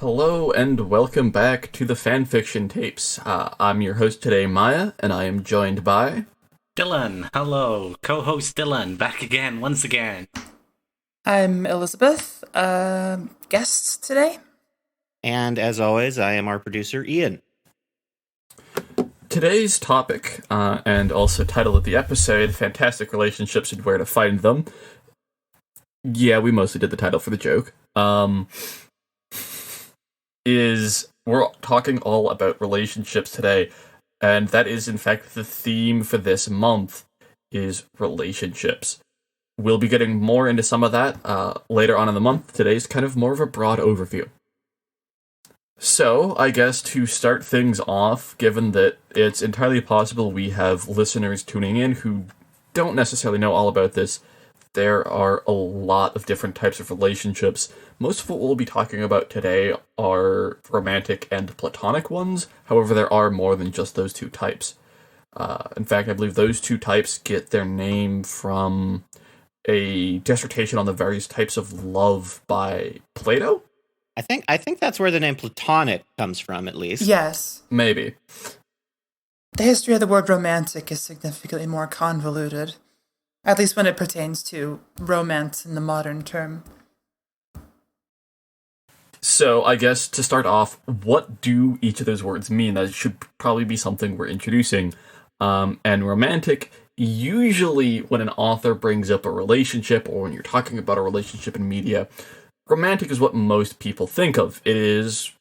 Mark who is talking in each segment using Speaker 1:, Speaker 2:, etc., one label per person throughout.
Speaker 1: Hello and welcome back to the Fanfiction Tapes. I'm your host today, Maya, and I am joined by...
Speaker 2: Dylan, hello. Co-host Dylan, back again, once again.
Speaker 3: I'm Elizabeth, guest today.
Speaker 4: And as always, I am our producer, Ian.
Speaker 1: Today's topic, and also title of the episode, Fantastic Relationships and Where to Find Them. Yeah, we mostly did the title for the joke. We're talking all about relationships today, and that is in fact the theme for this month, is relationships. We'll be getting more into some of that later on in the month. Today's kind of more of a broad overview. So, I guess to start things off, given that it's entirely possible we have listeners tuning in who don't necessarily know all about this, there are a lot of different types of relationships. Most of what we'll be talking about today are romantic and platonic ones. However, there are more than just those two types. In fact, I believe those two types get their name from a dissertation on the various types of love by Plato.
Speaker 4: I think that's where the name platonic comes from, at least.
Speaker 3: Yes.
Speaker 1: Maybe.
Speaker 3: The history of the word romantic is significantly more convoluted, at least when it pertains to romance in the modern term.
Speaker 1: So, I guess to start off, what do each of those words mean? That should probably be something we're introducing. And romantic, usually when an author brings up a relationship, or when you're talking about a relationship in media, romantic is what most people think of. It is,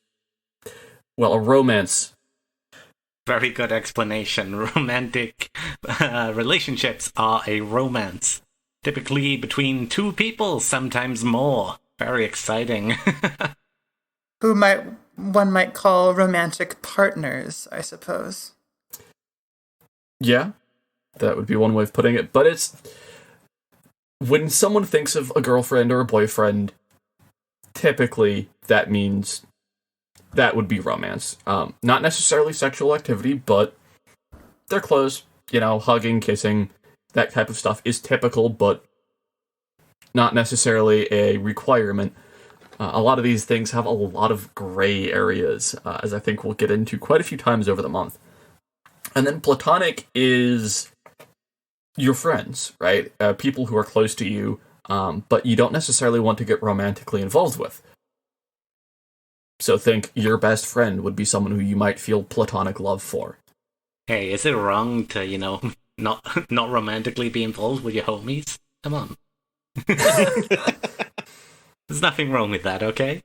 Speaker 1: well, a romance.
Speaker 2: Very good explanation. Romantic relationships are a romance. Typically between two people, sometimes more. Very exciting.
Speaker 3: One might call romantic partners, I suppose.
Speaker 1: Yeah, that would be one way of putting it. But it's... when someone thinks of a girlfriend or a boyfriend, typically that means that would be romance. Not necessarily sexual activity, but they're close. You know, hugging, kissing, that type of stuff is typical, but not necessarily a requirement. A lot of these things have a lot of gray areas, as I think we'll get into quite a few times over the month. And then platonic is your friends, right? People who are close to you, but you don't necessarily want to get romantically involved with. So think your best friend would be someone who you might feel platonic love for.
Speaker 2: Hey, is it wrong to, not romantically be involved with your homies? Come on. There's nothing wrong with that, okay?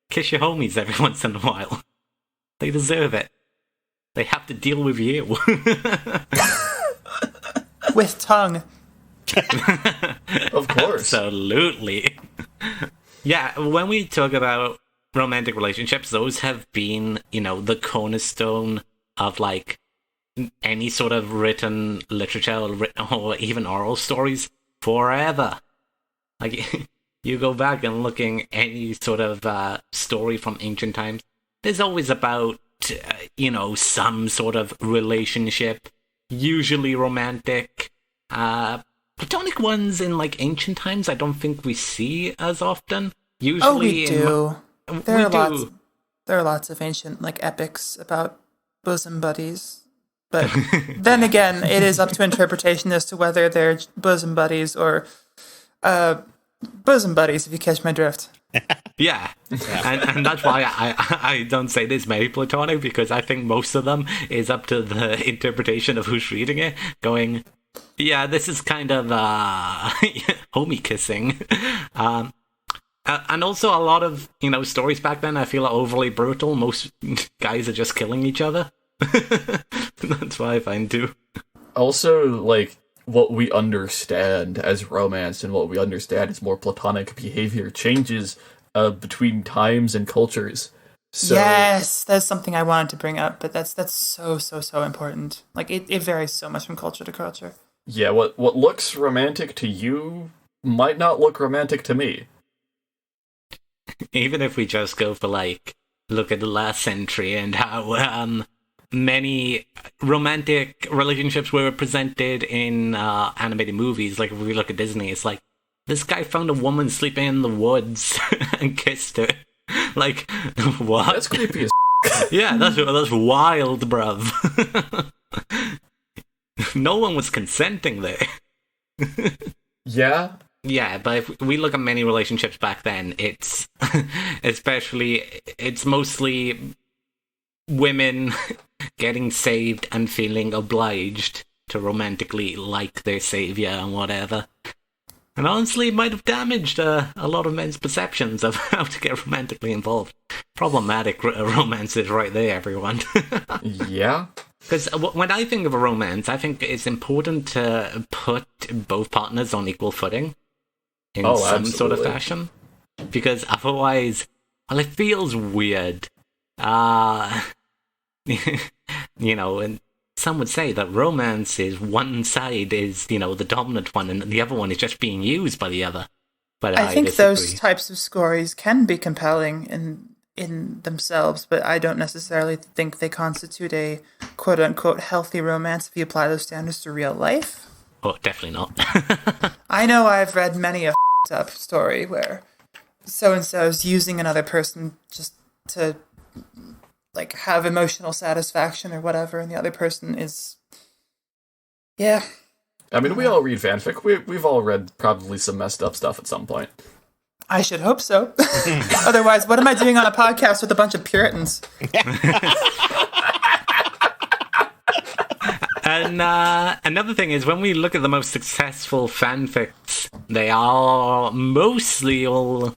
Speaker 2: Kiss your homies every once in a while. They deserve it. They have to deal with you.
Speaker 3: With tongue.
Speaker 1: Of course.
Speaker 2: Absolutely. Yeah, when we talk about romantic relationships, those have been, the cornerstone of, any sort of written literature or even oral stories forever. You go back and looking any sort of story from ancient times, there's always about, some sort of relationship, usually romantic. Platonic ones in, ancient times, I don't think we see as often. Usually
Speaker 3: we do. There are lots of ancient, epics about bosom buddies. But then again, it is up to interpretation as to whether they're bosom buddies or bosom buddies, if you catch my drift.
Speaker 2: Yeah. And that's why I don't say this many platonic, because I think most of them is up to the interpretation of who's reading it, going, yeah, this is kind of homie kissing. And also a lot of, stories back then I feel are overly brutal. Most guys are just killing each other. That's what I find too.
Speaker 1: Also, what we understand as romance and what we understand as more platonic behavior changes between times and cultures. So,
Speaker 3: yes, that's something I wanted to bring up, but that's so important. It varies so much from culture to culture.
Speaker 1: Yeah, what looks romantic to you might not look romantic to me.
Speaker 2: Even if we just go for look at the last century and how many romantic relationships were presented in animated movies. If we look at Disney, it's this guy found a woman sleeping in the woods and kissed her. Like, what?
Speaker 1: That's creepy as
Speaker 2: Yeah, that's wild, bruv. No one was consenting there.
Speaker 1: Yeah.
Speaker 2: Yeah, but if we look at many relationships back then, it's mostly women getting saved and feeling obliged to romantically like their savior and whatever. And honestly, it might have damaged a lot of men's perceptions of how to get romantically involved. Problematic romances right there, everyone.
Speaker 1: Yeah.
Speaker 2: Because when I think of a romance, I think it's important to put both partners on equal footing in some sort of fashion. Because otherwise, well, it feels weird. You know, and some would say that romance is one side is, you know, the dominant one and the other one is just being used by the other. But
Speaker 3: I think
Speaker 2: disagree.
Speaker 3: those types of stories can be compelling in themselves, but I don't necessarily think they constitute a quote-unquote healthy romance if you apply those standards to real life.
Speaker 2: Oh, definitely not.
Speaker 3: I know I've read many a up story where so-and-so is using another person just to like have emotional satisfaction or whatever, and the other person is, yeah.
Speaker 1: I mean, we all read fanfic. We've all read probably some messed up stuff at some point.
Speaker 3: I should hope so. Otherwise, what am I doing on a podcast with a bunch of Puritans?
Speaker 2: And another thing is, when we look at the most successful fanfics, they are mostly all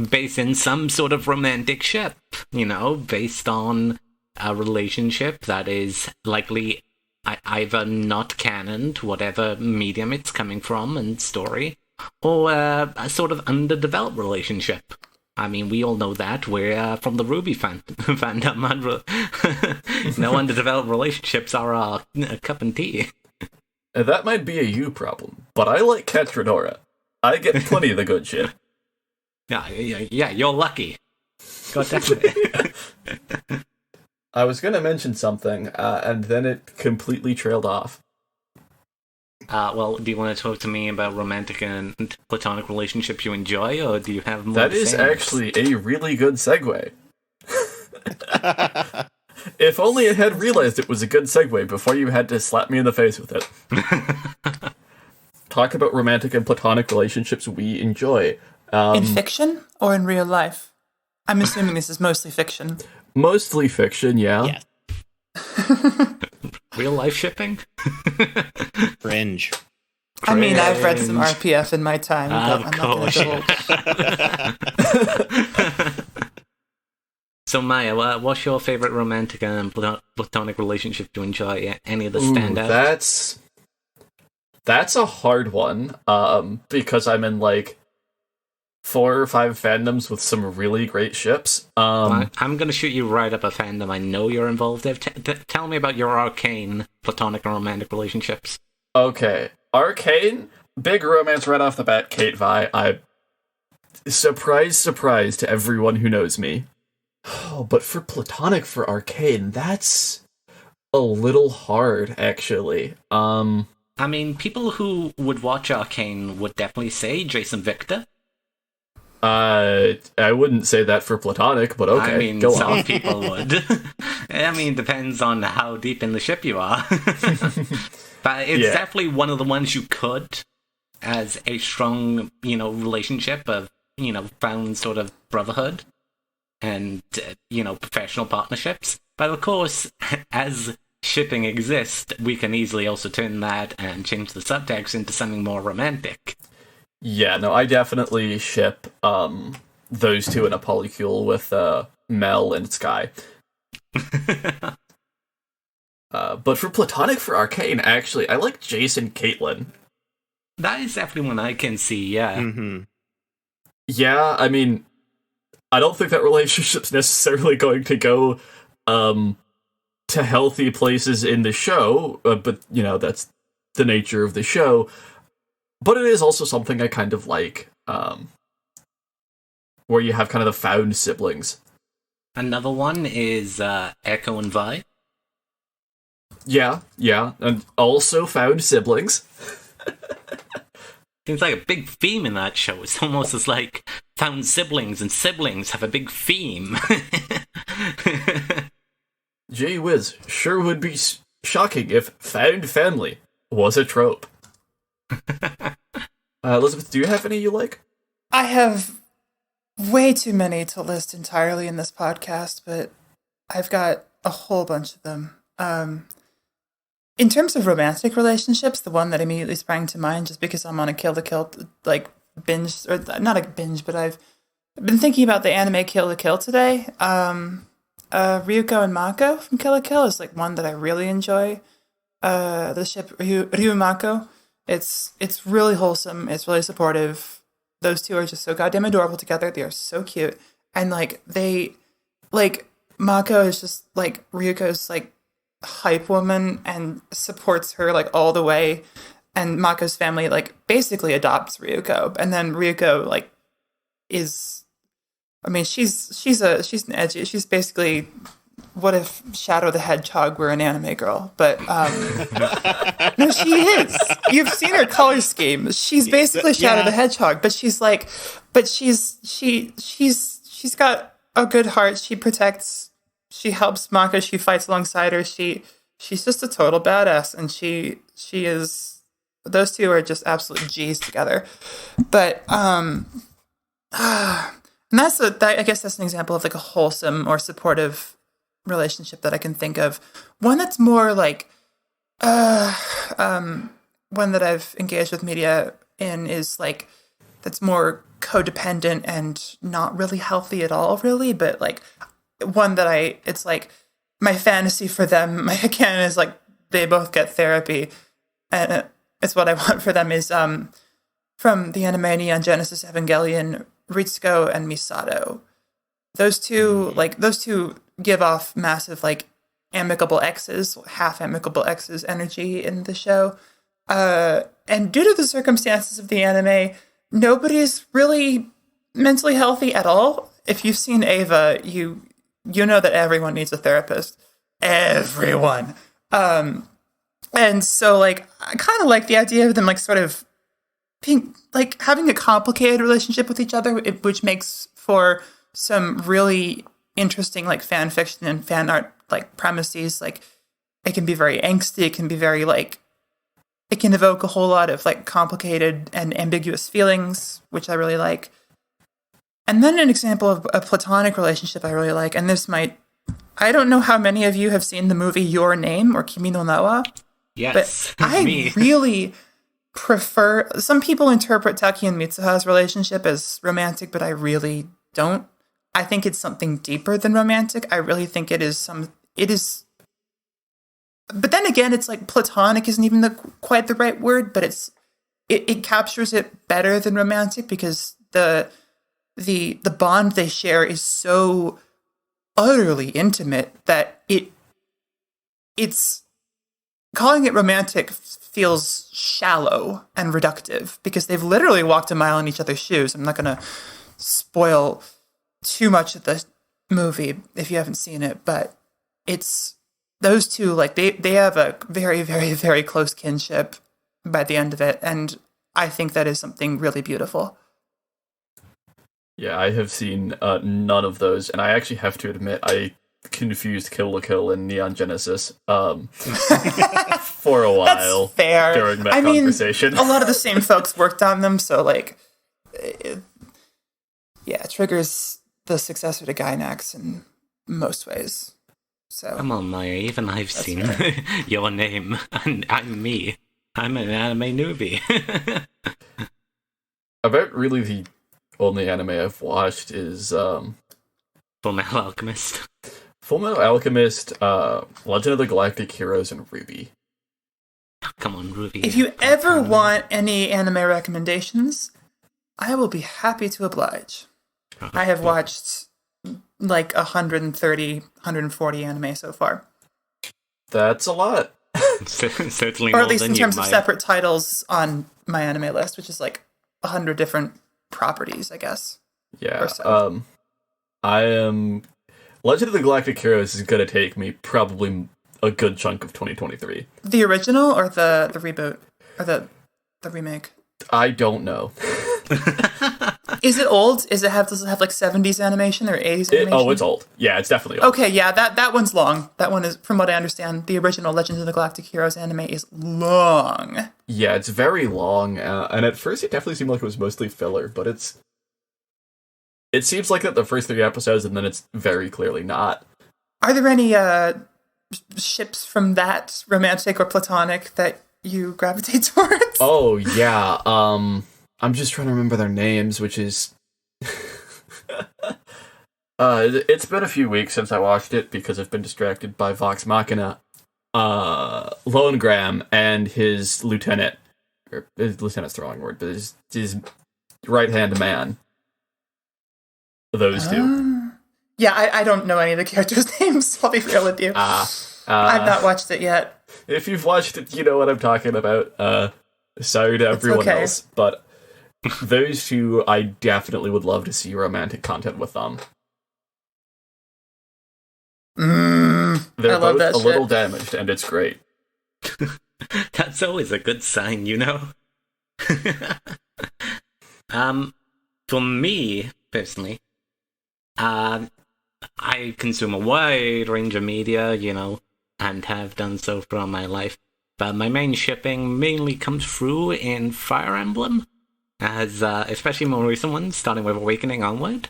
Speaker 2: based in some sort of romantic ship, you know, based on a relationship that is likely either not canon to whatever medium it's coming from and story, or a sort of underdeveloped relationship. I mean, we all know that. We're from the Ruby fandom. No underdeveloped relationships are a cup of tea.
Speaker 1: That might be a you problem, but I like Ketradora. I get plenty of the good shit.
Speaker 2: Yeah, you're lucky. God damn it.
Speaker 1: I was going to mention something, and then it completely trailed off.
Speaker 2: Well, do you want to talk to me about romantic and platonic relationships you enjoy, or do you have more?
Speaker 1: That is actually a really good segue. If only I had realized it was a good segue before you had to slap me in the face with it. Talk about romantic and platonic relationships we enjoy.
Speaker 3: In fiction or in real life? I'm assuming this is mostly fiction.
Speaker 1: Mostly fiction, yeah.
Speaker 2: Real life shipping?
Speaker 4: Cringe.
Speaker 3: I mean, I've read some RPF in my time, but I'm not going to divulge.
Speaker 2: So, Maya, what's your favorite romantic and platonic relationship you enjoy? Any of the standouts?
Speaker 1: That's a hard one, because I'm in, like, 4 or 5 fandoms with some really great ships.
Speaker 2: I'm going to shoot you right up a fandom I know you're involved in. Tell me about your Arcane platonic and romantic relationships.
Speaker 1: Okay. Arcane, big romance right off the bat, Kate Vi. Surprise to everyone who knows me. Oh, but for platonic for Arcane, that's a little hard, actually.
Speaker 2: I mean, people who would watch Arcane would definitely say Jason Victor.
Speaker 1: I wouldn't say that for platonic, but okay,
Speaker 2: I mean,
Speaker 1: go
Speaker 2: some
Speaker 1: on.
Speaker 2: people would. I mean, depends on how deep in the ship you are. But it's definitely one of the ones you could, as a strong, you know, relationship of, you know, found sort of brotherhood and, you know, professional partnerships. But of course, as shipping exists, we can easily also turn that and change the subtext into something more romantic.
Speaker 1: Yeah, no, I definitely ship those two in a polycule with Mel and Sky. But for platonic for Arcane, actually, I like Jason Caitlin.
Speaker 2: That is definitely one I can see, yeah.
Speaker 4: Mm-hmm.
Speaker 1: Yeah, I mean, I don't think that relationship's necessarily going to go to healthy places in the show, but, you know, that's the nature of the show. But it is also something I kind of like, where you have kind of the found siblings.
Speaker 2: Another one is Echo and Vi.
Speaker 1: Yeah, and also found siblings.
Speaker 2: Seems like a big theme in that show. It's almost as like found siblings, and siblings have a big theme.
Speaker 1: Gee whiz, sure would be shocking if found family was a trope. Elizabeth, do you have any you like?
Speaker 3: I have way too many to list entirely in this podcast, but I've got a whole bunch of them. In terms of romantic relationships, the one that immediately sprang to mind, just because I'm on a Kill la Kill like binge, or not a binge, but I've been thinking about the anime Kill la Kill today. Ryuko and Mako from Kill la Kill is like one that I really enjoy. The ship Ryu Mako, it's really wholesome. It's really supportive. Those two are just so goddamn adorable together. They are so cute, and Mako is just like Ryuko's like hype woman and supports her like all the way. And Mako's family like basically adopts Ryuko, and then Ryuko like is, I mean, she's an edgy. She's basically, what if Shadow the Hedgehog were an anime girl? But no, she is. You've seen her color scheme. She's basically Shadow the Hedgehog, but she's got a good heart. She protects. She helps Mako. She fights alongside her. She's just a total badass, and she is. Those two are just absolute G's together. But and I guess that's an example of like a wholesome or supportive relationship that I can think of. One that's more like one that I've engaged with media in is like that's more codependent and not really healthy at all, really, but like one that it's like my fantasy for them, my canon is like they both get therapy, and it's what I want for them is from the anime Neon Genesis Evangelion, Ritsuko and Misato. Those two give off massive like amicable exes, half amicable exes energy in the show. And due to the circumstances of the anime, nobody's really mentally healthy at all. If you've seen Ava, you know that everyone needs a therapist. Everyone. And so like I kind of like the idea of them like sort of being like having a complicated relationship with each other, which makes for some really interesting like fan fiction and fan art like premises. Like it can be very angsty, it can be very like it can evoke a whole lot of like complicated and ambiguous feelings, which I really like. And then an example of a platonic relationship I really like, and I don't know how many of you have seen the movie Your Name or Kimi no Na wa.
Speaker 2: Yes,
Speaker 3: but I really prefer. Some people interpret Taki and Mitsuha's relationship as romantic, but I really don't. I think it's something deeper than romantic. I really think it is. But then again, it's like platonic isn't even quite the right word, but it captures it better than romantic because the bond they share is so utterly intimate that it's calling it romantic feels shallow and reductive because they've literally walked a mile in each other's shoes. I'm not going to spoil too much of the movie if you haven't seen it, but it's those two, like they have a very, very, very close kinship by the end of it. And I think that is something really beautiful.
Speaker 1: Yeah, I have seen none of those, and I actually have to admit I confused Kill la Kill and Neon Genesis for a while.
Speaker 3: That's fair.
Speaker 1: During that conversation.
Speaker 3: A lot of the same folks worked on them, so like, it triggers the successor to Gainax in most ways. So
Speaker 2: come on, Maya. Even I've seen Your Name, and I'm me. I'm an anime newbie.
Speaker 1: About really the only anime I've watched is
Speaker 2: Fullmetal Alchemist.
Speaker 1: Fullmetal Alchemist, Legend of the Galactic Heroes, and Ruby.
Speaker 2: Come on, Ruby.
Speaker 3: If you ever want any anime recommendations, I will be happy to oblige. I have watched like 130, 140 anime so far.
Speaker 1: That's a lot.
Speaker 2: Certainly
Speaker 3: or
Speaker 2: more
Speaker 3: at least
Speaker 2: than
Speaker 3: in terms
Speaker 2: you,
Speaker 3: of
Speaker 2: Maya.
Speaker 3: separate titles on my anime list, which is like 100 different properties, I guess.
Speaker 1: Yeah.
Speaker 3: So.
Speaker 1: I am... Legend of the Galactic Heroes is going to take me probably a good chunk of 2023.
Speaker 3: The original or the reboot? Or the remake?
Speaker 1: I don't know.
Speaker 3: Is it old? Does it have like 70s animation or 80s animation?
Speaker 1: It's old. Yeah, it's definitely old.
Speaker 3: Okay, yeah, that one's long. That one is, from what I understand, the original Legends of the Galactic Heroes anime is long.
Speaker 1: Yeah, it's very long, and at first it definitely seemed like it was mostly filler, but it seems like that the first 3 episodes, and then it's very clearly not.
Speaker 3: Are there any ships from that, romantic or platonic, that you gravitate towards?
Speaker 1: Oh, yeah. I'm just trying to remember their names, which is... it's been a few weeks since I watched it, because I've been distracted by Vox Machina. Lonegram and his lieutenant, or his lieutenant's the wrong word, but his right-hand man. Those two.
Speaker 3: Yeah, I don't know any of the characters' names, I'll be real with you. I've not watched it yet.
Speaker 1: If you've watched it, you know what I'm talking about. Sorry to everyone else, but those two, I definitely would love to see romantic content with them. They're both a little damaged, and it's great.
Speaker 2: That's always a good sign, you know? For me, personally, I consume a wide range of media, you know, and have done so throughout my life. But my main shipping mainly comes through in Fire Emblem, as especially more recent ones, starting with Awakening onward.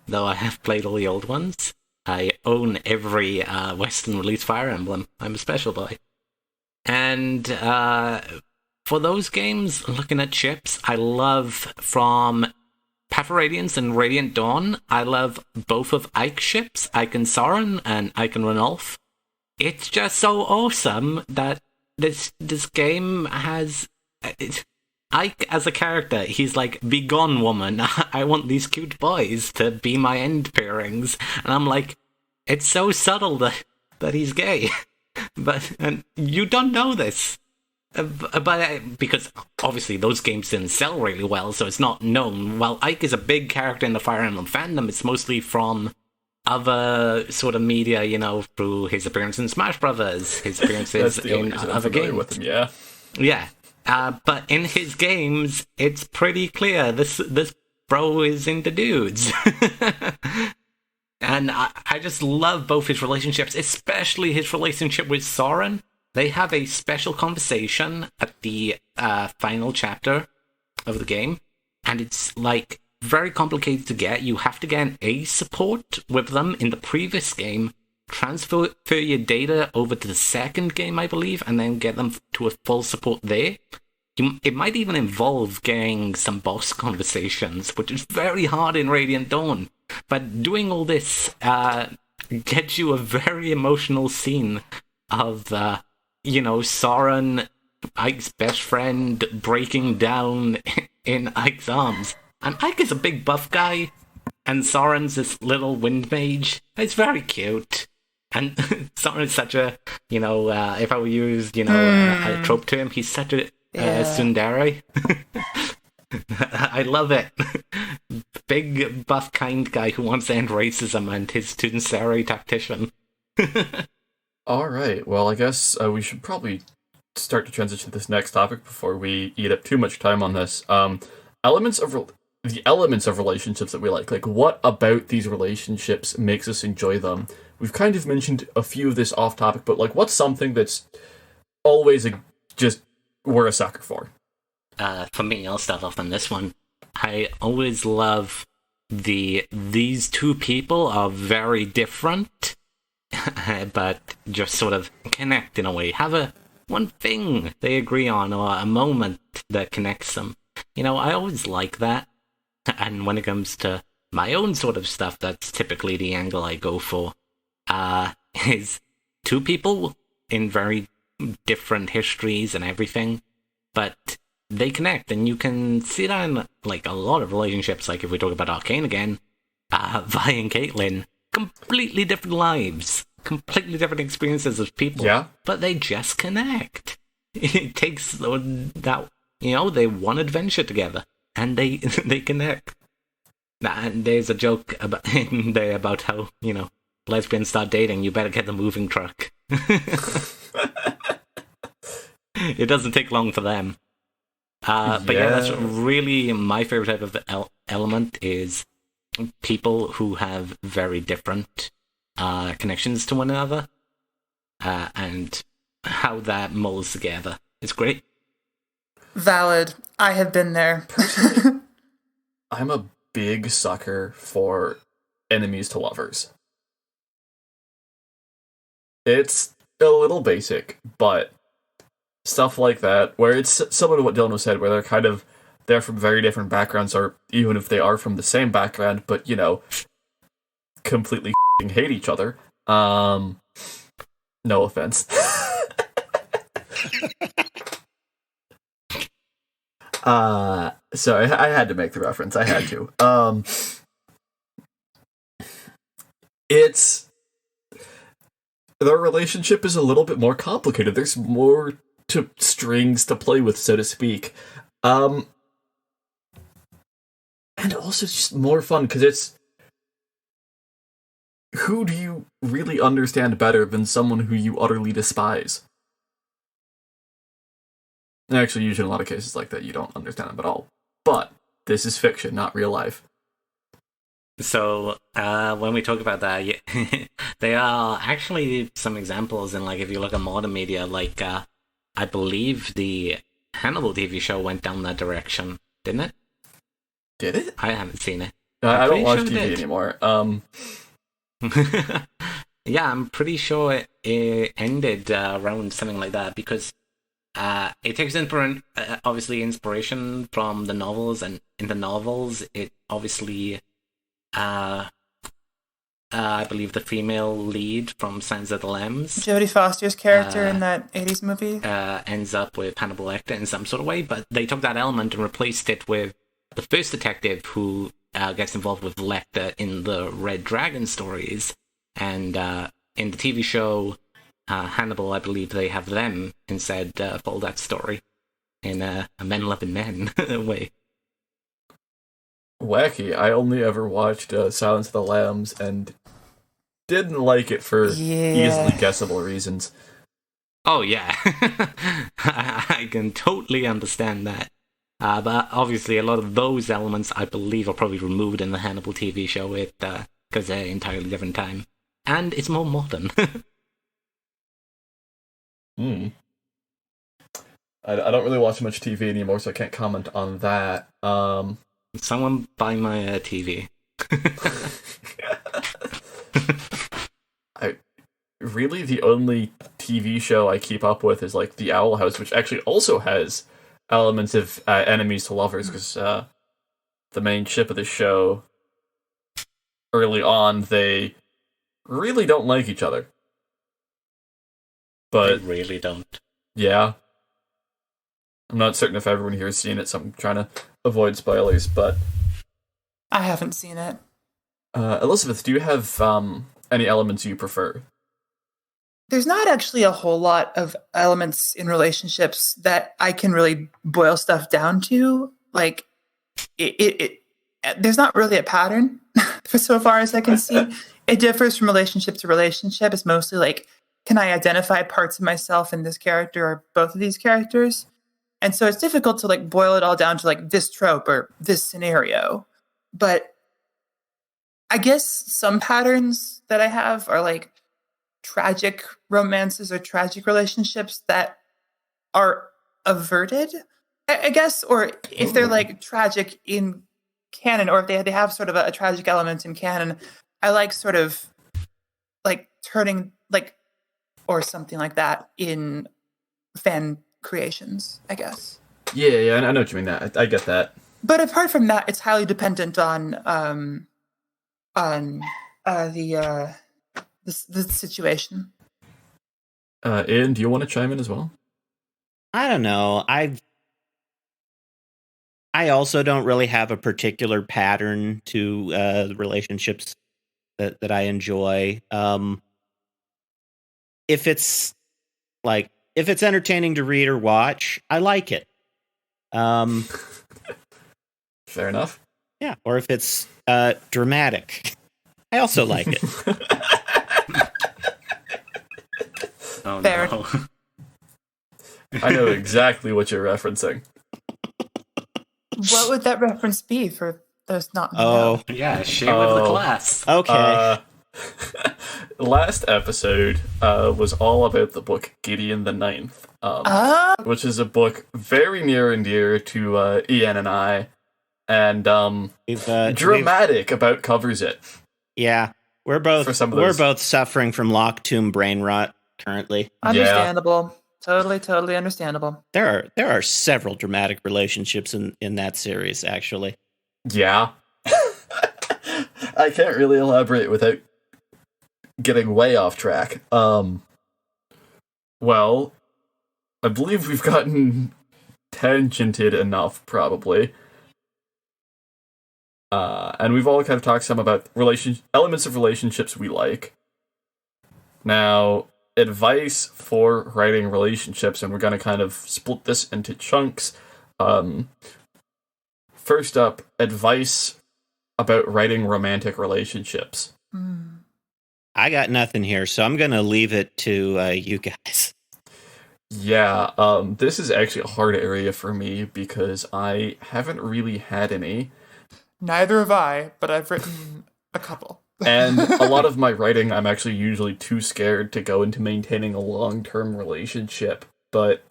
Speaker 2: Though I have played all the old ones, I own every Western release Fire Emblem. I'm a special boy. And for those games, looking at ships, I love from Path of Radiance and Radiant Dawn, I love both of Ike's ships, Ike and Soren and Ike and Ranulf. It's just so awesome that this game has... Ike as a character, he's like, "Be gone, woman. I want these cute boys to be my end pairings." And I'm like, it's so subtle that he's gay. And you don't know this. But because obviously those games didn't sell really well, so it's not known. While Ike is a big character in the Fire Emblem fandom, it's mostly from other sort of media, you know, through his appearance in Smash Brothers, his appearances in other games. With him,
Speaker 1: yeah.
Speaker 2: Yeah. But in his games, it's pretty clear this bro is into dudes. And I just love both his relationships, especially his relationship with Soren. They have a special conversation at the final chapter of the game, and it's like very complicated to get. You have to get an A support with them in the previous game, transfer your data over to the second game, I believe, and then get them to a full support there. It might even involve getting some boss conversations, which is very hard in Radiant Dawn. But doing all this gets you a very emotional scene of, you know, Soren, Ike's best friend, breaking down in Ike's arms. And Ike is a big buff guy, and Soren's this little wind mage. It's very cute. And Soren is such a, you know, if I were used, you know, a trope to him, he's such a tsundere. I love it. Big, buff, kind guy who wants to end racism and his tsundere tactician.
Speaker 1: Alright, well, I guess we should probably start to transition to this next topic before we eat up too much time on this. The elements of relationships that we like what about these relationships makes us enjoy them? We've kind of mentioned a few of this off topic, but like, what's something that's always just we're a sucker for?
Speaker 2: For me, I'll start off on this one. I always love these two people are very different, but just sort of connect in a way. Have one thing they agree on, or a moment that connects them. You know, I always like that. And when it comes to my own sort of stuff, that's typically the angle I go for. Is two people in very different histories and everything, but they connect, and you can see that in like a lot of relationships. Like if we talk about Arcane again, Vi and Caitlyn, completely different lives, completely different experiences as people, but they just connect. It takes that, you know, they want adventure together, and they connect. And there's a joke about in there about how, you know, lesbians start dating, you better get the moving truck. It doesn't take long for them. But yeah, that's really my favorite type of element is people who have very different connections to one another, and how that molds together. It's great.
Speaker 3: Valid. I have been there.
Speaker 1: I'm a big sucker for enemies to lovers. It's a little basic, but stuff like that, where it's similar to what Dylan said, where they're from very different backgrounds, or even if they are from the same background, but, completely hate each other. No offense. So I had to make the reference. I had to. Their relationship is a little bit more complicated. There's more to strings to play with, so to speak. And also it's just more fun, because it's... Who do you really understand better than someone who you utterly despise? Actually, usually in a lot of cases like that, you don't understand them at all. But this is fiction, not real life.
Speaker 2: So, when we talk about that, there are actually some examples, and if you look at modern media, I believe the Hannibal TV show went down that direction, didn't it?
Speaker 1: Did it?
Speaker 2: I haven't seen it.
Speaker 1: I don't watch TV anymore.
Speaker 2: Yeah, I'm pretty sure it ended around something like that, because it takes obviously inspiration from the novels, and in the novels, it obviously, I believe the female lead from Signs of the Lambs,
Speaker 3: Jodie Foster's character in that 80s movie,
Speaker 2: ends up with Hannibal Lecter in some sort of way, but they took that element and replaced it with the first detective who gets involved with Lecter in the Red Dragon stories, and in the TV show Hannibal, I believe they have them instead for all that story in a Men Loving Men way.
Speaker 1: Wacky. I only ever watched Silence of the Lambs and didn't like it for easily guessable reasons.
Speaker 2: Oh yeah, I can totally understand that. But obviously, a lot of those elements, I believe, are probably removed in the Hannibal TV show because they're entirely different time, and it's more modern.
Speaker 1: I don't really watch much TV anymore, so I can't comment on that.
Speaker 2: Someone buy my TV.
Speaker 1: Really, the only TV show I keep up with is The Owl House, which actually also has elements of enemies to lovers, because the main ship of the show, early on, they really don't like each other. But
Speaker 2: they really don't.
Speaker 1: Yeah. I'm not certain if everyone here has seen it, so I'm trying to avoid spoilers, but...
Speaker 3: I haven't seen it.
Speaker 1: Elizabeth, do you have any elements you prefer?
Speaker 3: There's not actually a whole lot of elements in relationships that I can really boil stuff down to. There's not really a pattern for so far as I can see. It differs from relationship to relationship. It's mostly can I identify parts of myself in this character or both of these characters? And so it's difficult to boil it all down to this trope or this scenario. But I guess some patterns that I have are tragic romances or tragic relationships that are averted, I guess, or if they're tragic in canon, or if they have sort of a tragic element in canon, I like sort of turning or something like that in fan creations, I guess.
Speaker 1: Yeah, I know what you mean. I get that.
Speaker 3: But apart from that, it's highly dependent on the situation.
Speaker 1: Ian, do you want to chime in as well?
Speaker 4: I don't know. I also don't really have a particular pattern to the relationships that I enjoy. If it's entertaining to read or watch, I like it.
Speaker 1: Fair enough.
Speaker 4: Yeah, or if it's dramatic, I also like it.
Speaker 2: Oh
Speaker 3: Fair.
Speaker 2: no.
Speaker 1: I know exactly what you're referencing.
Speaker 3: What would that reference be for There's not.
Speaker 4: Oh,
Speaker 2: Yeah, share with the class.
Speaker 4: okay.
Speaker 1: Last episode was all about the book Gideon the Ninth, which is a book very near and dear to Ian and I, and dramatic about covers it.
Speaker 4: Yeah, we're both suffering from locked tomb brain rot currently.
Speaker 3: Understandable. Yeah. Totally understandable.
Speaker 4: There are several dramatic relationships in that series, actually.
Speaker 1: Yeah. I can't really elaborate without getting way off track. Well, I believe we've gotten tangented enough, probably. And we've all kind of talked some about elements of relationships we like. Now, advice for writing relationships, and we're going to kind of split this into chunks. First up, advice about writing romantic relationships.
Speaker 4: I got nothing here, so I'm going to leave it to you guys.
Speaker 1: Yeah, this is actually a hard area for me because I haven't really had any.
Speaker 3: Neither have I, but I've written a couple.
Speaker 1: And a lot of my writing, I'm actually usually too scared to go into maintaining a long-term relationship. But,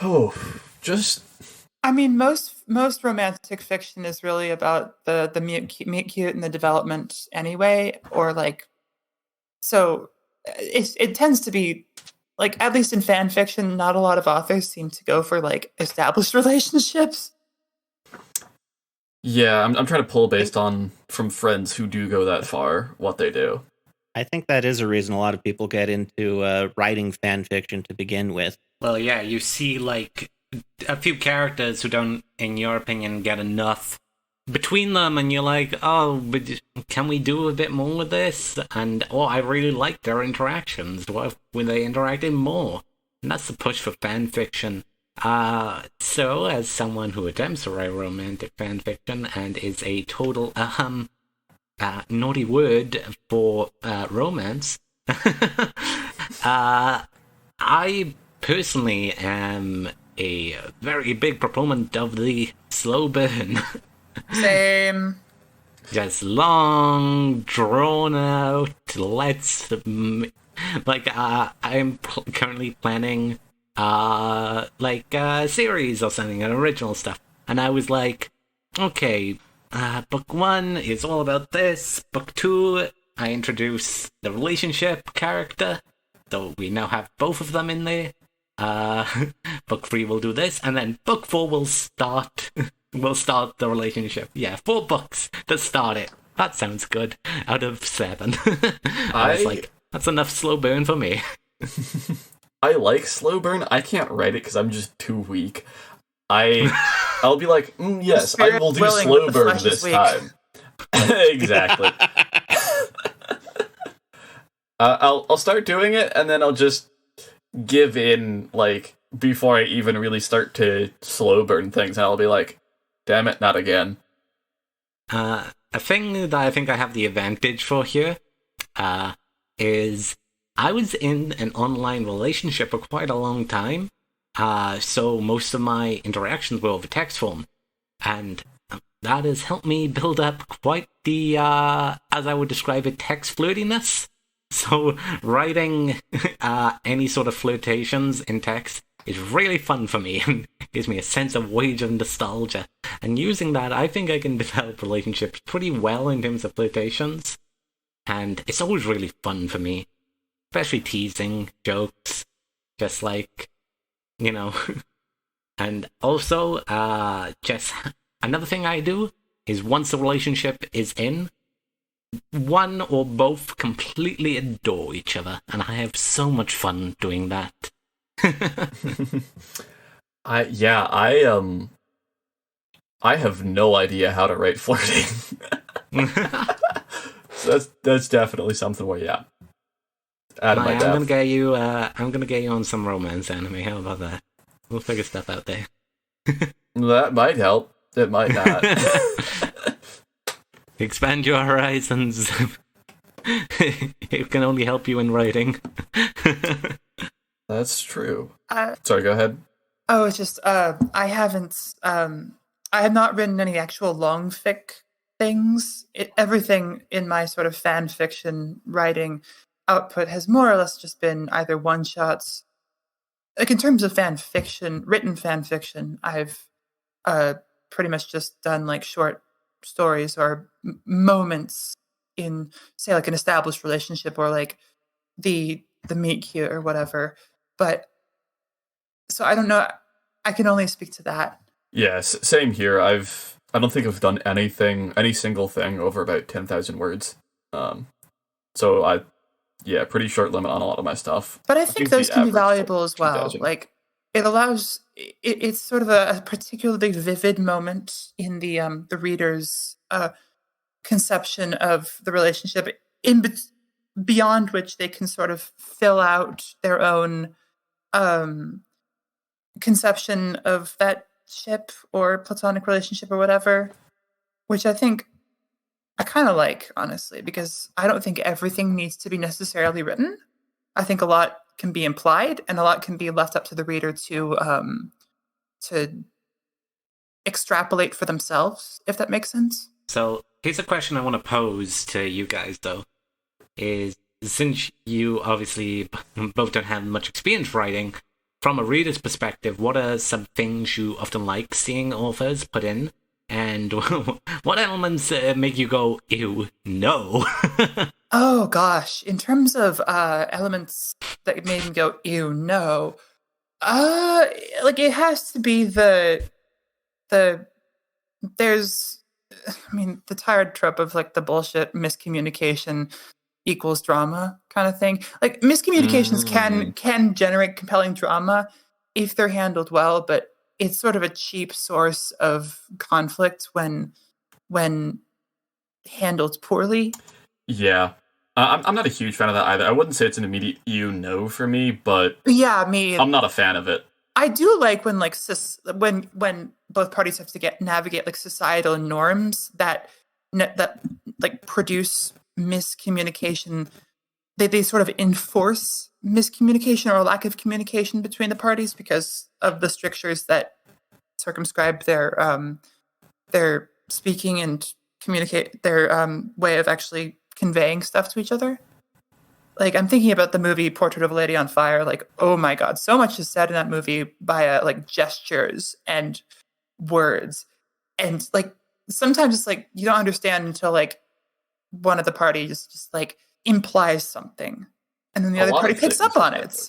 Speaker 3: I mean, most romantic fiction is really about the meet cute and the development anyway, or like, so it tends to be like, at least in fan fiction, not a lot of authors seem to go for like established relationships.
Speaker 1: Yeah, I'm trying to pull based on from friends who do go that far what they do.
Speaker 4: I think that is a reason a lot of people get into writing fan fiction to begin with.
Speaker 2: Well, yeah, you see like a few characters who don't, in your opinion, get enough between them, and you're like, oh, but can we do a bit more with this? And I really like their interactions. What if they interacted more? And that's the push for fan fiction. So as someone who attempts to write romantic fan fiction and is a total naughty word for romance, I personally am a very big proponent of the slow burn.
Speaker 3: Same.
Speaker 2: Just long, drawn out. I'm currently planning a series or something, an original stuff. And I was like, okay, book 1 is all about this. Book 2, I introduce the relationship character. So we now have both of them in there. Book 3 will do this, and then book 4 will start the relationship. Yeah, 4 books to start it. That sounds good. Out of 7. I was like, that's enough slow burn for me.
Speaker 1: I like slow burn. I can't write it because I'm just too weak. I'll be like, yes, I will do slow burn this time. Exactly. I'll start doing it, and then I'll just give in, like, before I even really start to slow burn things, and I'll be like, damn it, not again.
Speaker 2: A thing that I think I have the advantage for here is I was in an online relationship for quite a long time, so most of my interactions were over text form, and that has helped me build up quite the, as I would describe it, text flirtiness. So writing any sort of flirtations in text is really fun for me and gives me a sense of wage and nostalgia. And using that, I think I can develop relationships pretty well in terms of flirtations. And it's always really fun for me, especially teasing jokes, just like, you know. And also, just another thing I do is once the relationship is in, one or both completely adore each other, and I have so much fun doing that.
Speaker 1: I have no idea how to write flirting. So that's definitely something where I'm
Speaker 2: gonna get you on some romance anime. How about that? We'll figure stuff out there.
Speaker 1: That might help. It might not.
Speaker 2: Expand your horizons. It can only help you in writing.
Speaker 1: That's true. Sorry, go ahead.
Speaker 3: Oh, it's just I haven't I have not written any actual long fic things. Everything in my sort of fan fiction writing output has more or less just been either one shots. Like in terms of fan fiction, written fan fiction, I've pretty much just done like short stories or moments in, say, like an established relationship or like the meet cute or whatever. But so I don't know. I can only speak to that.
Speaker 1: Yeah, same here. I don't think I've done any single thing over about 10,000 words. So pretty short limit on a lot of my stuff.
Speaker 3: But I think those can be valuable as well. Like it allows, it's sort of a particularly vivid moment in the reader's conception of the relationship, beyond which they can sort of fill out their own conception of that ship or platonic relationship or whatever, which I think I kind of like, honestly, because I don't think everything needs to be necessarily written. I think a lot can be implied and a lot can be left up to the reader to extrapolate for themselves, if that makes sense.
Speaker 2: So here's a question I want to pose to you guys, though, is since you obviously both don't have much experience writing, from a reader's perspective, what are some things you often like seeing authors put in? And what elements make you go, ew, no?
Speaker 3: Oh, gosh. In terms of elements that made me go, ew, no, like it has to be there's, I mean, the tired trope of like the bullshit miscommunication equals drama kind of thing. Like miscommunications can generate compelling drama if they're handled well, but it's sort of a cheap source of conflict when handled poorly.
Speaker 1: Yeah. I'm not a huge fan of that either. I wouldn't say it's an immediate no for me, but
Speaker 3: yeah,
Speaker 1: I'm not a fan of it.
Speaker 3: I do like when like when both parties have to navigate like societal norms that like produce miscommunication. They sort of enforce miscommunication or lack of communication between the parties because of the strictures that circumscribe their speaking and communicate their way of actually conveying stuff to each other. Like I'm thinking about the movie Portrait of a Lady on Fire. Like, oh my God, so much is said in that movie via like gestures and words, and like sometimes it's like you don't understand until like one of the parties just like implies something, and then the other party picks up on it.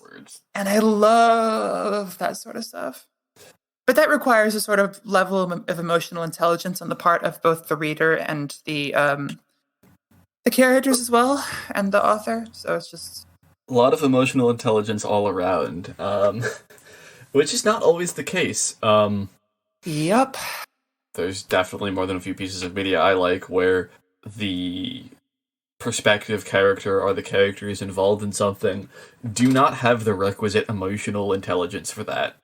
Speaker 3: And I love that sort of stuff. But that requires a sort of level of emotional intelligence on the part of both the reader and the characters as well, and the author. So it's just
Speaker 1: a lot of emotional intelligence all around, which is not always the case.
Speaker 3: Yep.
Speaker 1: There's definitely more than a few pieces of media I like where the prospective character or the characters involved in something do not have the requisite emotional intelligence for that.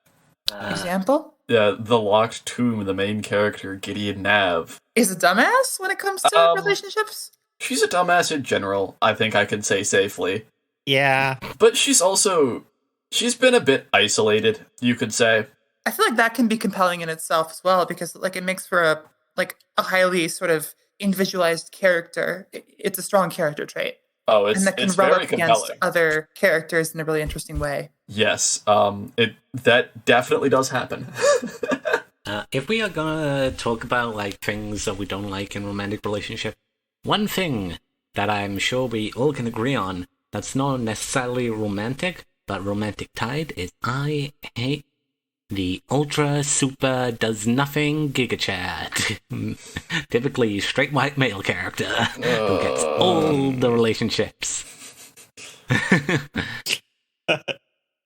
Speaker 3: Example?
Speaker 1: Yeah, the Locked Tomb, the main character, Gideon Nav,
Speaker 3: is a dumbass when it comes to relationships.
Speaker 1: She's a dumbass in general, I think I can say safely.
Speaker 4: Yeah.
Speaker 1: But she's been a bit isolated, you could say.
Speaker 3: I feel like that can be compelling in itself as well, because like it makes for a highly sort of individualized character. It's a strong character trait.
Speaker 1: Oh,
Speaker 3: and that can
Speaker 1: it's
Speaker 3: rub
Speaker 1: very
Speaker 3: up
Speaker 1: compelling
Speaker 3: against other characters in a really interesting way.
Speaker 1: Yes, that definitely does happen.
Speaker 2: If we are gonna talk about like things that we don't like in romantic relationship, one thing that I'm sure we all can agree on that's not necessarily romantic, but romantic tied is I hate the ultra super does nothing giga chat. Typically straight white male character who gets all the relationships.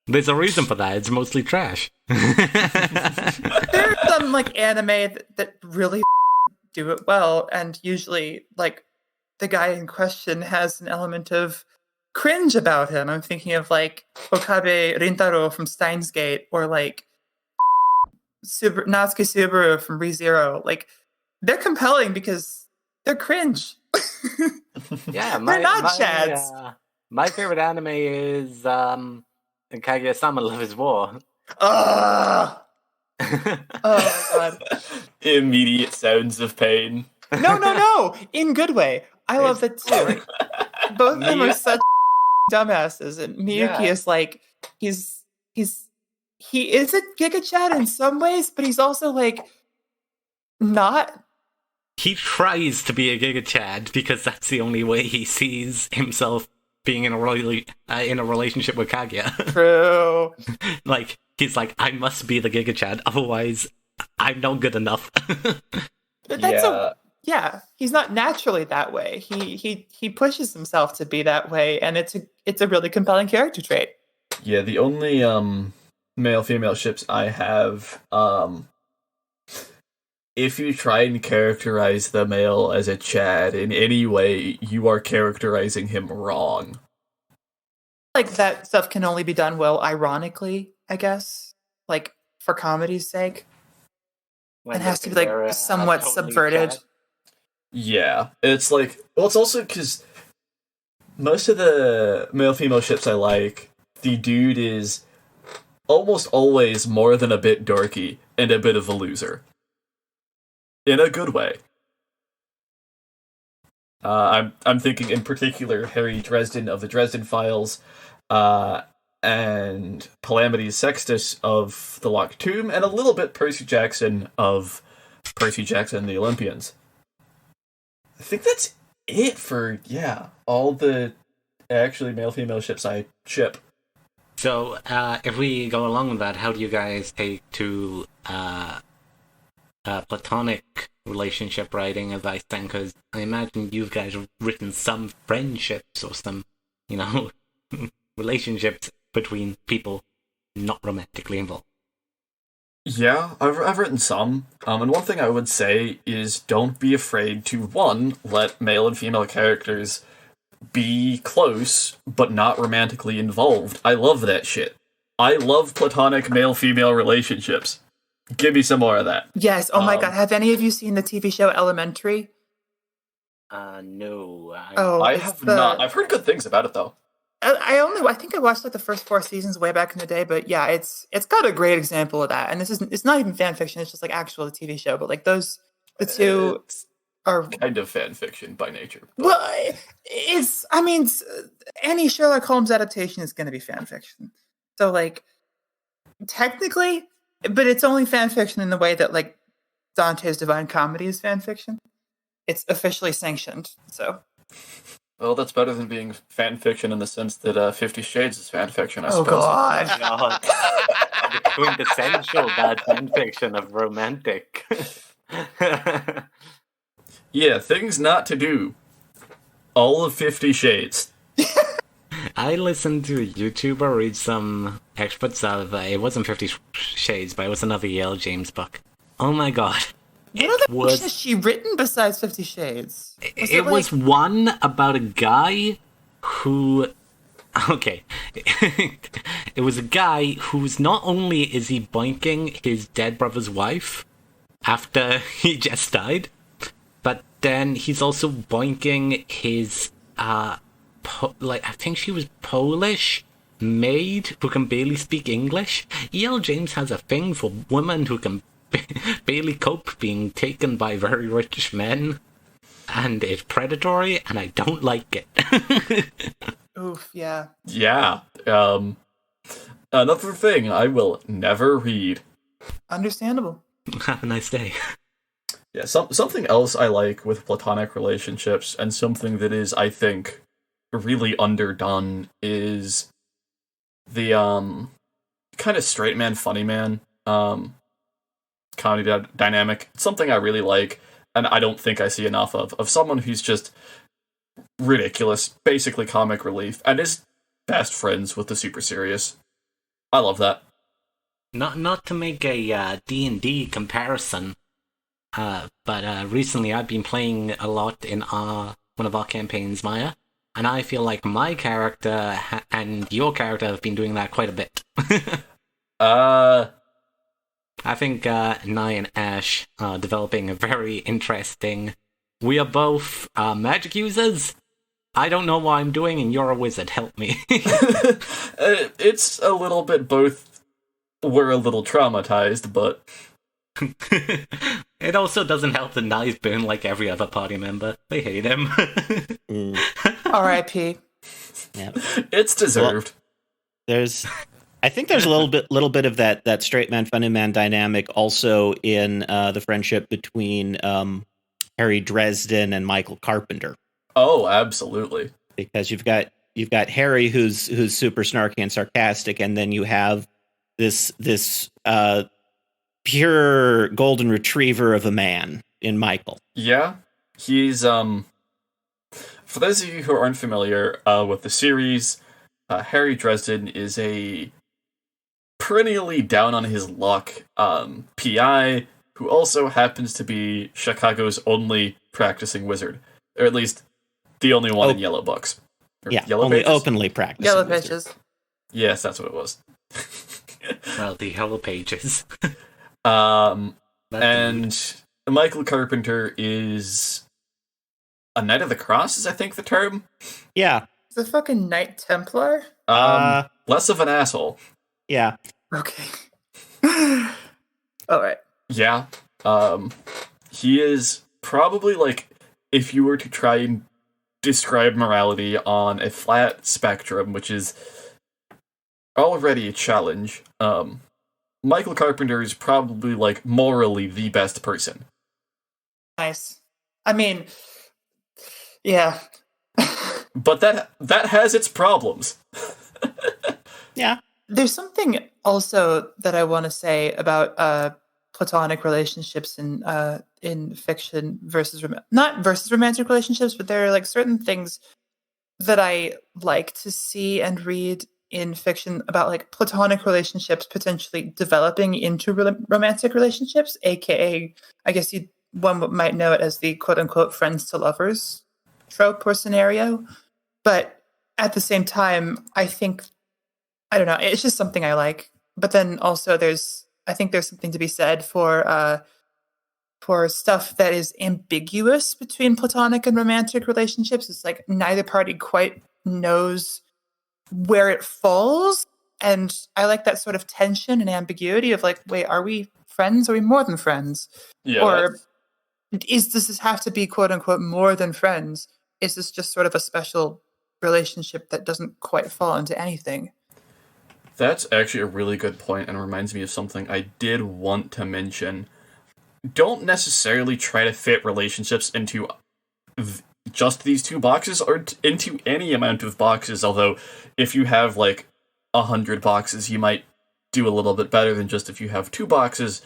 Speaker 2: There's a reason for that. It's mostly trash.
Speaker 3: There's some like anime that really do it well, and usually like the guy in question has an element of cringe about him. I'm thinking of like Okabe Rintaro from Steins Gate, or like Natsuki Subaru from ReZero. Like they're compelling because they're cringe.
Speaker 2: Yeah,
Speaker 3: they're not chads.
Speaker 2: My favorite anime is Kaguya-sama Love is War.
Speaker 3: Oh my god.
Speaker 1: Immediate sounds of pain.
Speaker 3: No. In good way. I love that too. Both of them are such dumbasses, and Miyuki is like he is a Giga Chad in some ways, but he's also like not.
Speaker 2: He tries to be a Giga Chad because that's the only way he sees himself being in a relationship with Kaguya.
Speaker 3: True.
Speaker 2: Like, he's like, I must be the Giga Chad, otherwise I'm not good enough.
Speaker 3: But that's he's not naturally that way. He pushes himself to be that way, and it's a really compelling character trait.
Speaker 1: Yeah, the only male-female ships I have, if you try and characterize the male as a Chad in any way, you are characterizing him wrong.
Speaker 3: Like, that stuff can only be done well ironically, I guess. Like, for comedy's sake. It has to be, like, somewhat subverted.
Speaker 2: Chad.
Speaker 1: Yeah, it's like... Well, it's also because most of the male-female ships I like, the dude is almost always more than a bit dorky and a bit of a loser. In a good way. I'm thinking in particular Harry Dresden of the Dresden Files, and Palamides Sextus of the Locked Tomb, and a little bit Percy Jackson of Percy Jackson and the Olympians. I think that's it for, all the actually male-female ships I ship.
Speaker 2: So, if we go along with that, how do you guys take to platonic relationship writing as I think? Because I imagine you guys have written some friendships or some, relationships between people not romantically involved.
Speaker 1: Yeah, I've written some. And one thing I would say is don't be afraid to, one, let male and female characters be close, but not romantically involved. I love that shit. I love platonic male-female relationships. Give me some more of that.
Speaker 3: Yes, oh my god, have any of you seen the TV show Elementary?
Speaker 2: No.
Speaker 1: I have not. I've heard good things about it, though.
Speaker 3: I think I watched like the first 4 seasons way back in the day, but yeah, it's got a great example of that. And it's not even fan fiction, it's just like actual TV show, but like the two are
Speaker 1: kind of fan fiction by nature. But...
Speaker 3: Well, any Sherlock Holmes adaptation is going to be fan fiction. So like technically, but it's only fan fiction in the way that like Dante's Divine Comedy is fan fiction. It's officially sanctioned, so.
Speaker 1: Well, that's better than being fan fiction in the sense that 50 Shades is fan fiction, I suppose.
Speaker 3: Oh, God.
Speaker 2: The quintessential bad fan fiction of romantic.
Speaker 1: Yeah, things not to do. All of 50 Shades.
Speaker 2: I listened to a YouTuber read some experts of, it wasn't 50 Shades, but it was another Yale James book. Oh my god.
Speaker 3: What other books has she written besides 50 Shades?
Speaker 2: It was one about a guy who... Okay. It was a guy who's not only is he boinking his dead brother's wife after he just died, but then he's also boinking his, I think she was Polish maid who can barely speak English. E.L. James has a thing for women who can barely cope being taken by very rich men, and it's predatory, and I don't like it.
Speaker 3: Oof, yeah.
Speaker 1: Yeah. Another thing I will never read.
Speaker 3: Understandable.
Speaker 2: Have a nice day.
Speaker 1: Yeah, something else I like with platonic relationships, and something that is, I think, really underdone, is the kind of straight man, funny man comedy dynamic. It's something I really like, and I don't think I see enough of someone who's just ridiculous, basically comic relief, and is best friends with the super serious. I love that.
Speaker 2: Not to make a D&D comparison, but recently I've been playing a lot in one of our campaigns, Maya, and I feel like my character and your character have been doing that quite a bit. I think Nye and Ash are developing a very interesting... We are both magic users. I don't know what I'm doing, and you're a wizard. Help me.
Speaker 1: It's a little bit both we're a little traumatized, but
Speaker 2: it also doesn't help that Nye's been like every other party member. They hate him.
Speaker 3: R.I.P.
Speaker 4: Yeah.
Speaker 1: It's deserved.
Speaker 4: Well, I think there's a little bit of that straight man, funny man dynamic also in the friendship between Harry Dresden and Michael Carpenter.
Speaker 1: Oh, absolutely.
Speaker 4: Because you've got Harry who's super snarky and sarcastic, and then you have this pure golden retriever of a man in Michael.
Speaker 1: Yeah, he's for those of you who aren't familiar with the series, Harry Dresden is a perennially down on his luck PI who also happens to be Chicago's only practicing wizard, or at least the only one in Yellow Books.
Speaker 4: Yellow only Pages? Openly practicing.
Speaker 3: Yellow Pages.
Speaker 1: Yes, that's what it was.
Speaker 2: Well, the Yellow Pages.
Speaker 1: And Michael Carpenter is a Knight of the Cross, is I think the term.
Speaker 4: Yeah.
Speaker 3: He's a fucking Knight Templar?
Speaker 1: Less of an asshole.
Speaker 4: Yeah.
Speaker 3: Okay. Alright.
Speaker 1: Yeah. He is probably like, if you were to try and describe morality on a flat spectrum, which is already a challenge, Michael Carpenter is probably like morally the best person.
Speaker 3: Nice. I mean, yeah.
Speaker 1: But that has its problems.
Speaker 4: Yeah.
Speaker 3: There's something also that I want to say about platonic relationships in fiction versus not versus romantic relationships, but there are like certain things that I like to see and read in fiction about like platonic relationships potentially developing into romantic relationships, aka I guess one might know it as the quote unquote friends to lovers trope or scenario. But at the same time, I think, I don't know, it's just something I like. But then also I think there's something to be said for stuff that is ambiguous between platonic and romantic relationships. It's like neither party quite knows where it falls. And I like that sort of tension and ambiguity of like, wait, are we friends? Are we more than friends?
Speaker 1: Yeah,
Speaker 3: or does this have to be quote unquote more than friends? Is this just sort of a special relationship that doesn't quite fall into anything?
Speaker 1: That's actually a really good point and reminds me of something I did want to mention. Don't necessarily try to fit relationships into just these two boxes or into any amount of boxes, although if you have like 100 boxes, you might do a little bit better than just if you have 2 boxes.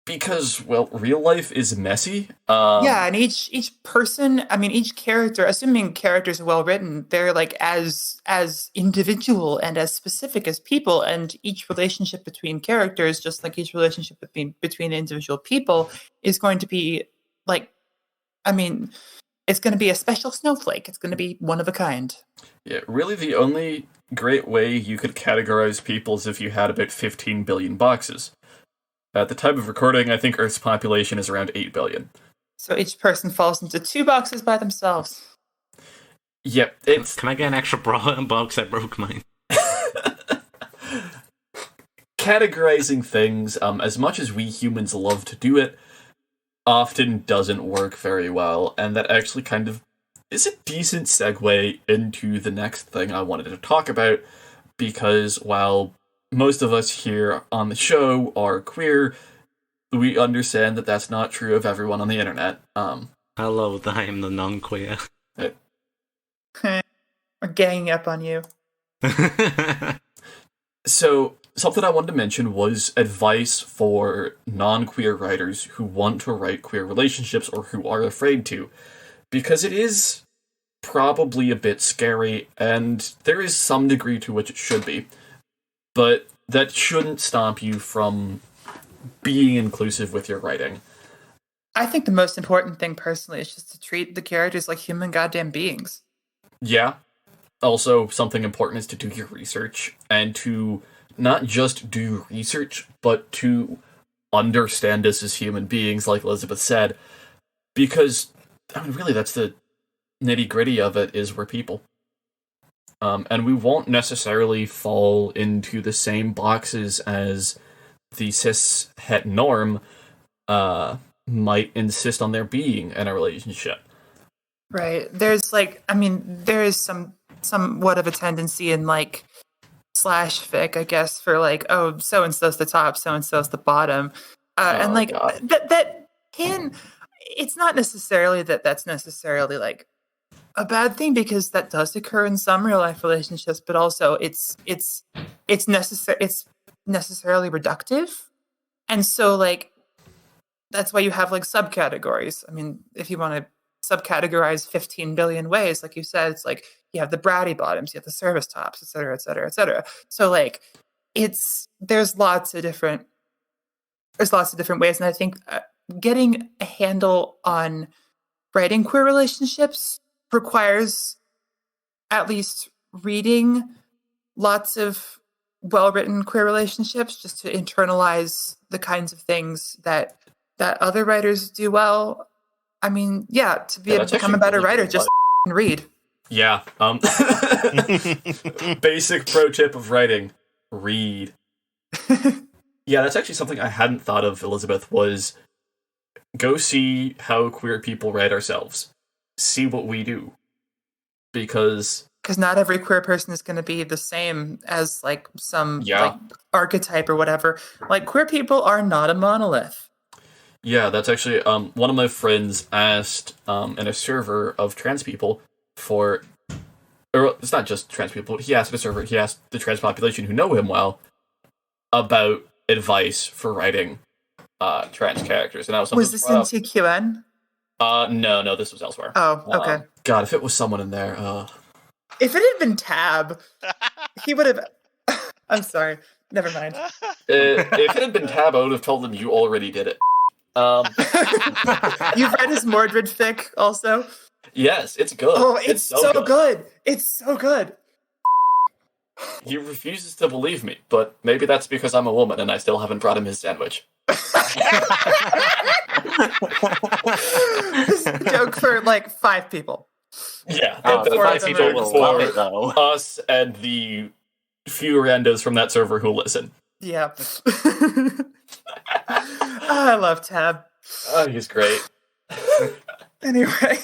Speaker 1: Because, well, real life is messy.
Speaker 3: Yeah, and each person, I mean, each character, assuming characters are well written, they're like as individual and as specific as people, and each relationship between characters, just like each relationship between individual people, is going to be like, I mean, it's going to be a special snowflake. It's going to be one of a kind.
Speaker 1: Yeah, really the only great way you could categorize people is if you had about 15 billion boxes. At the time of recording, I think Earth's population is around 8 billion.
Speaker 3: So each person falls into 2 boxes by themselves.
Speaker 1: Yep, it's...
Speaker 2: Can I get an extra box? I broke mine.
Speaker 1: Categorizing things, as much as we humans love to do it, often doesn't work very well, and that actually kind of is a decent segue into the next thing I wanted to talk about, because while most of us here on the show are queer, we understand that that's not true of everyone on the internet.
Speaker 2: Hello, I am the non-queer.
Speaker 3: We're ganging up on you.
Speaker 1: So, something I wanted to mention was advice for non-queer writers who want to write queer relationships or who are afraid to. Because it is probably a bit scary, and there is some degree to which it should be. But that shouldn't stop you from being inclusive with your writing.
Speaker 3: I think the most important thing personally is just to treat the characters like human goddamn beings.
Speaker 1: Yeah. Also, something important is to do your research, and to not just do research, but to understand us as human beings, like Elizabeth said. Because, I mean, really, that's the nitty-gritty of it, is we're people. And we won't necessarily fall into the same boxes as the cis het norm might insist on there being in a relationship.
Speaker 3: Right. There's there is somewhat of a tendency in slash fic, I guess, for oh, so and so's the top, so and so's the bottom, and
Speaker 1: God.
Speaker 3: that can. It's not necessarily that's necessarily a bad thing, because that does occur in some real life relationships, but also it's necessary. It's necessarily reductive, and so that's why you have subcategories. I mean, if you want to subcategorize 15 billion ways, like you said, it's you have the bratty bottoms, you have the service tops, et cetera, et cetera, et cetera. So there's lots of different ways, and I think getting a handle on writing queer relationships requires at least reading lots of well-written queer relationships, just to internalize the kinds of things that other writers do well. I mean, to be able to become a better writer, just read.
Speaker 1: Yeah. Basic pro tip of writing: read. Yeah, that's actually something I hadn't thought of, Elizabeth, was go see how queer people write ourselves. See what we do. Because
Speaker 3: not every queer person is going to be the same as some archetype or whatever. Queer people are not a monolith.
Speaker 1: Yeah, that's actually one of my friends asked in a server of trans people or it's not just trans people. He asked the trans population who know him well about advice for writing trans characters, and that was something.
Speaker 3: Was this in TQN?
Speaker 1: No, this was elsewhere.
Speaker 3: Oh, okay.
Speaker 1: God, if it was someone in there,
Speaker 3: if it had been Tab, he would have. I'm sorry. Never mind.
Speaker 1: If it had been Tab, I would have told him you already did it.
Speaker 3: You've read his Mordred fic also?
Speaker 1: Yes, it's good.
Speaker 3: Oh, it's so good. It's so good.
Speaker 1: He refuses to believe me, but maybe that's because I'm a woman and I still haven't brought him his sandwich.
Speaker 3: This is a joke for 5 people.
Speaker 1: Yeah,
Speaker 2: the 5 people will love it, though.
Speaker 1: Us and the few randos from that server who listen.
Speaker 3: Yeah. I love Tab.
Speaker 1: Oh, he's great.
Speaker 3: Anyway,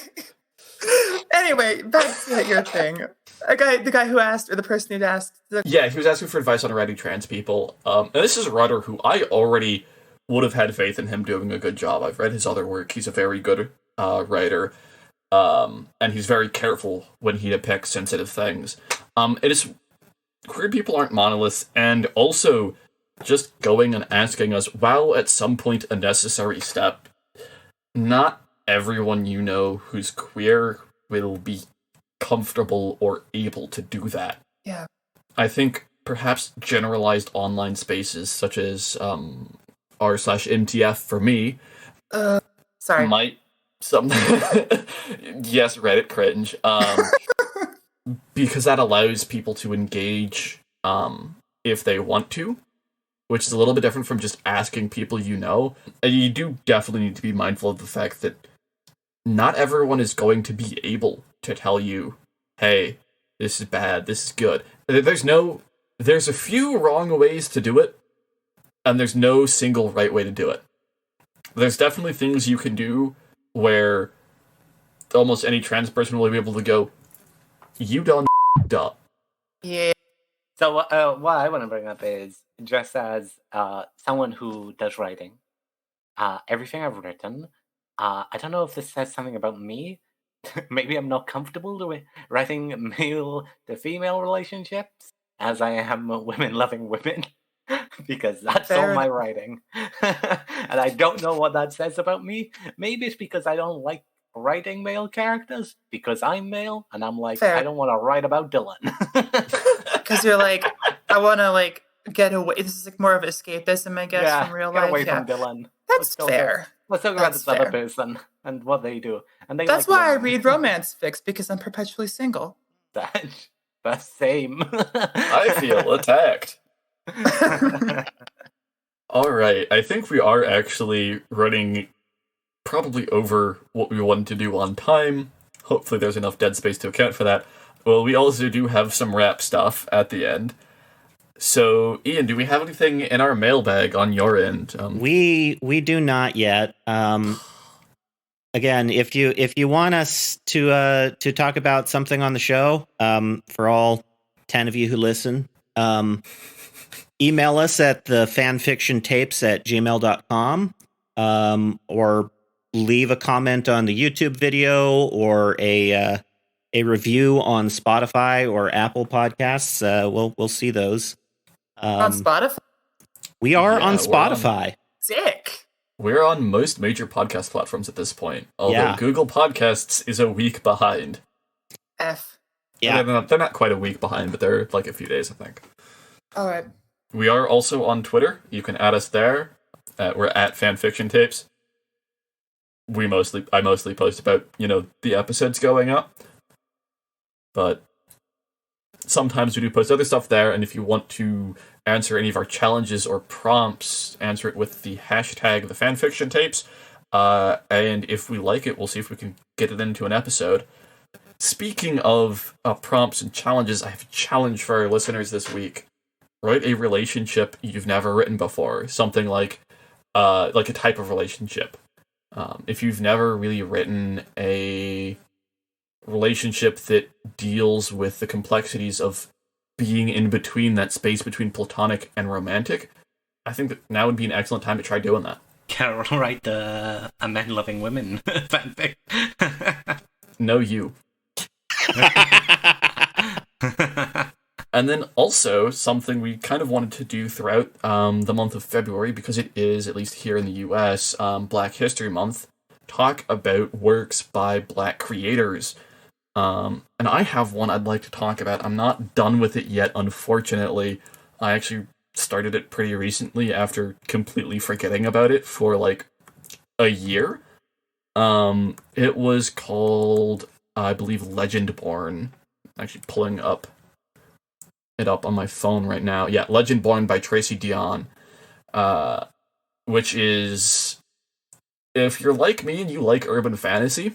Speaker 3: back to your thing. The guy who asked, or the person who'd asked.
Speaker 1: Yeah, he was asking for advice on writing trans people. And this is a writer who I already would have had faith in him doing a good job. I've read his other work. He's a very good writer. And he's very careful when he depicts sensitive things. Queer people aren't monoliths, and also just going and asking us, while at some point a necessary step, not everyone you know who's queer will be comfortable or able to do that.
Speaker 3: Yeah.
Speaker 1: I think perhaps generalized online spaces such as r/MTF for me
Speaker 3: sorry.
Speaker 1: might some yes, Reddit cringe. Because that allows people to engage if they want to, which is a little bit different from just asking people you know. And you do definitely need to be mindful of the fact that not everyone is going to be able to tell you, hey, this is bad, this is good. There's a few wrong ways to do it, and there's no single right way to do it. There's definitely things you can do where almost any trans person will be able to go, you done up.
Speaker 3: Yeah.
Speaker 2: So what I want to bring up is, just as someone who does writing, everything I've written, I don't know if this says something about me. Maybe I'm not comfortable with writing male to female relationships, as I am women loving women, because that's all my writing. And I don't know what that says about me. Maybe it's because I don't like writing male characters, because I'm male, and I'm like, I don't want to write about Dylan.
Speaker 3: Because you're like, I want to get away. This is more of escapism, I guess, from real life.
Speaker 2: Get away from Dylan.
Speaker 3: That's fair.
Speaker 2: Let's talk about this other person and what they do. And
Speaker 3: that's why I read romance fics, because I'm perpetually single.
Speaker 2: That's the same.
Speaker 1: I feel attacked. All right, I think we are actually running probably over what we wanted to do on time. Hopefully there's enough dead space to account for that. Well, we also do have some rap stuff at the end. So, Ian, do we have anything in our mailbag on your end?
Speaker 4: We do not yet. Again, if you want us to talk about something on the show, for all 10 of you who listen, email us at the fanfictiontapes@gmail.com, or leave a comment on the YouTube video or a review on Spotify or Apple Podcasts. We'll see those.
Speaker 3: On Spotify?
Speaker 4: We are on Spotify.
Speaker 3: Sick.
Speaker 1: We're on most major podcast platforms at this point, although Google Podcasts is a week behind.
Speaker 3: F.
Speaker 4: Yeah.
Speaker 1: They're not quite a week behind, but they're like a few days, I think.
Speaker 3: All right.
Speaker 1: We are also on Twitter. You can add us there. We're at fanfictiontapes. I mostly post about, the episodes going up. But sometimes we do post other stuff there, and if you want to answer any of our challenges or prompts, answer it with the hashtag #thefanfictiontapes. And if we like it, we'll see if we can get it into an episode. Speaking of prompts and challenges, I have a challenge for our listeners this week. Write a relationship you've never written before. Something like a type of relationship. If you've never really written a relationship that deals with the complexities of being in between that space between platonic and romantic, I think that now would be an excellent time to try doing that.
Speaker 2: Carol, write the A Men Loving Women fanfic.
Speaker 1: No, you. And then also, something we kind of wanted to do throughout the month of February, because it is, at least here in the US, Black History Month, talk about works by Black creators. And I have one I'd like to talk about. I'm not done with it yet, unfortunately. I actually started it pretty recently after completely forgetting about it for like a year. It was called, I believe, Legendborn. I'm actually pulling it up on my phone right now. Yeah, Legendborn by Tracy Dion. Which is, if you're like me and you like urban fantasy,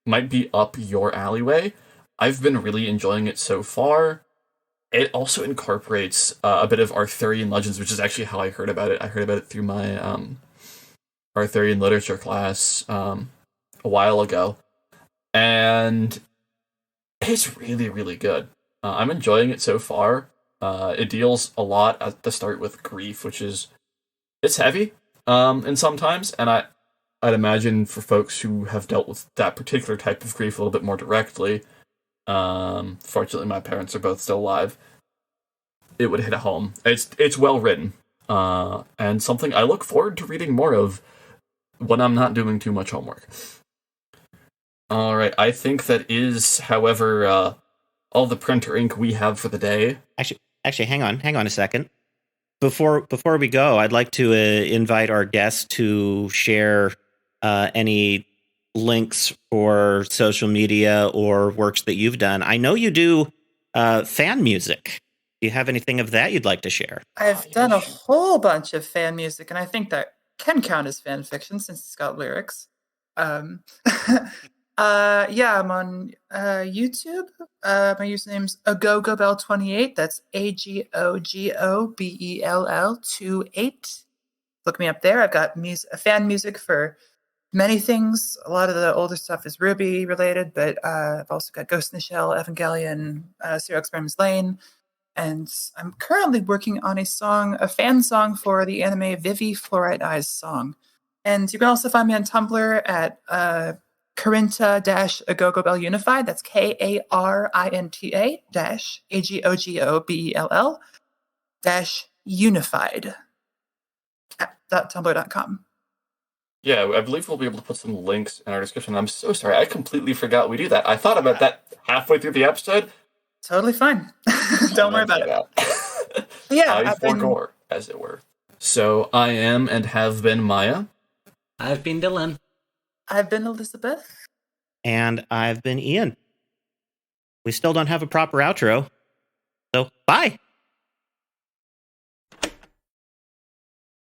Speaker 1: might be up your alleyway. I've been really enjoying it so far. It also incorporates a bit of Arthurian legends, which is actually how I heard about it. I heard about it through my Arthurian literature class a while ago. And it's really, really good. I'm enjoying it so far. It deals a lot at the start with grief, which is, it's heavy and sometimes, and I'd imagine for folks who have dealt with that particular type of grief a little bit more directly, fortunately my parents are both still alive, it would hit home. It's well written, and something I look forward to reading more of when I'm not doing too much homework. Alright, I think that is, however, all the printer ink we have for the day.
Speaker 4: Actually, hang on a second. Before we go, I'd like to invite our guests to share any links for social media or works that you've done. I know you do fan music. Do you have anything of that you'd like to share?
Speaker 3: I've done a whole bunch of fan music, and I think that can count as fan fiction since it's got lyrics. I'm on YouTube. My username's agogobell28. That's AGOGOBELL28. Look me up there. I've got fan music for many things. A lot of the older stuff is Ruby related, but I've also got Ghost in the Shell, Evangelion, Serial Experiments Lane, and I'm currently working on a fan song for the anime Vivi Fluorite Eyes Song. And you can also find me on Tumblr at Karinta-Agogobell Unified. That's KARINTA-AGOGOBELL-Unified .tumblr.com.
Speaker 1: Yeah, I believe we'll be able to put some links in our description. I'm so sorry, I completely forgot we do that. I thought about that halfway through the episode.
Speaker 3: Totally fine. Don't worry about it. Yeah,
Speaker 1: I forgore, as it were. So I am and have been Maya.
Speaker 2: I've been Dylan.
Speaker 3: I've been Elizabeth.
Speaker 4: And I've been Ian. We still don't have a proper outro. So, bye.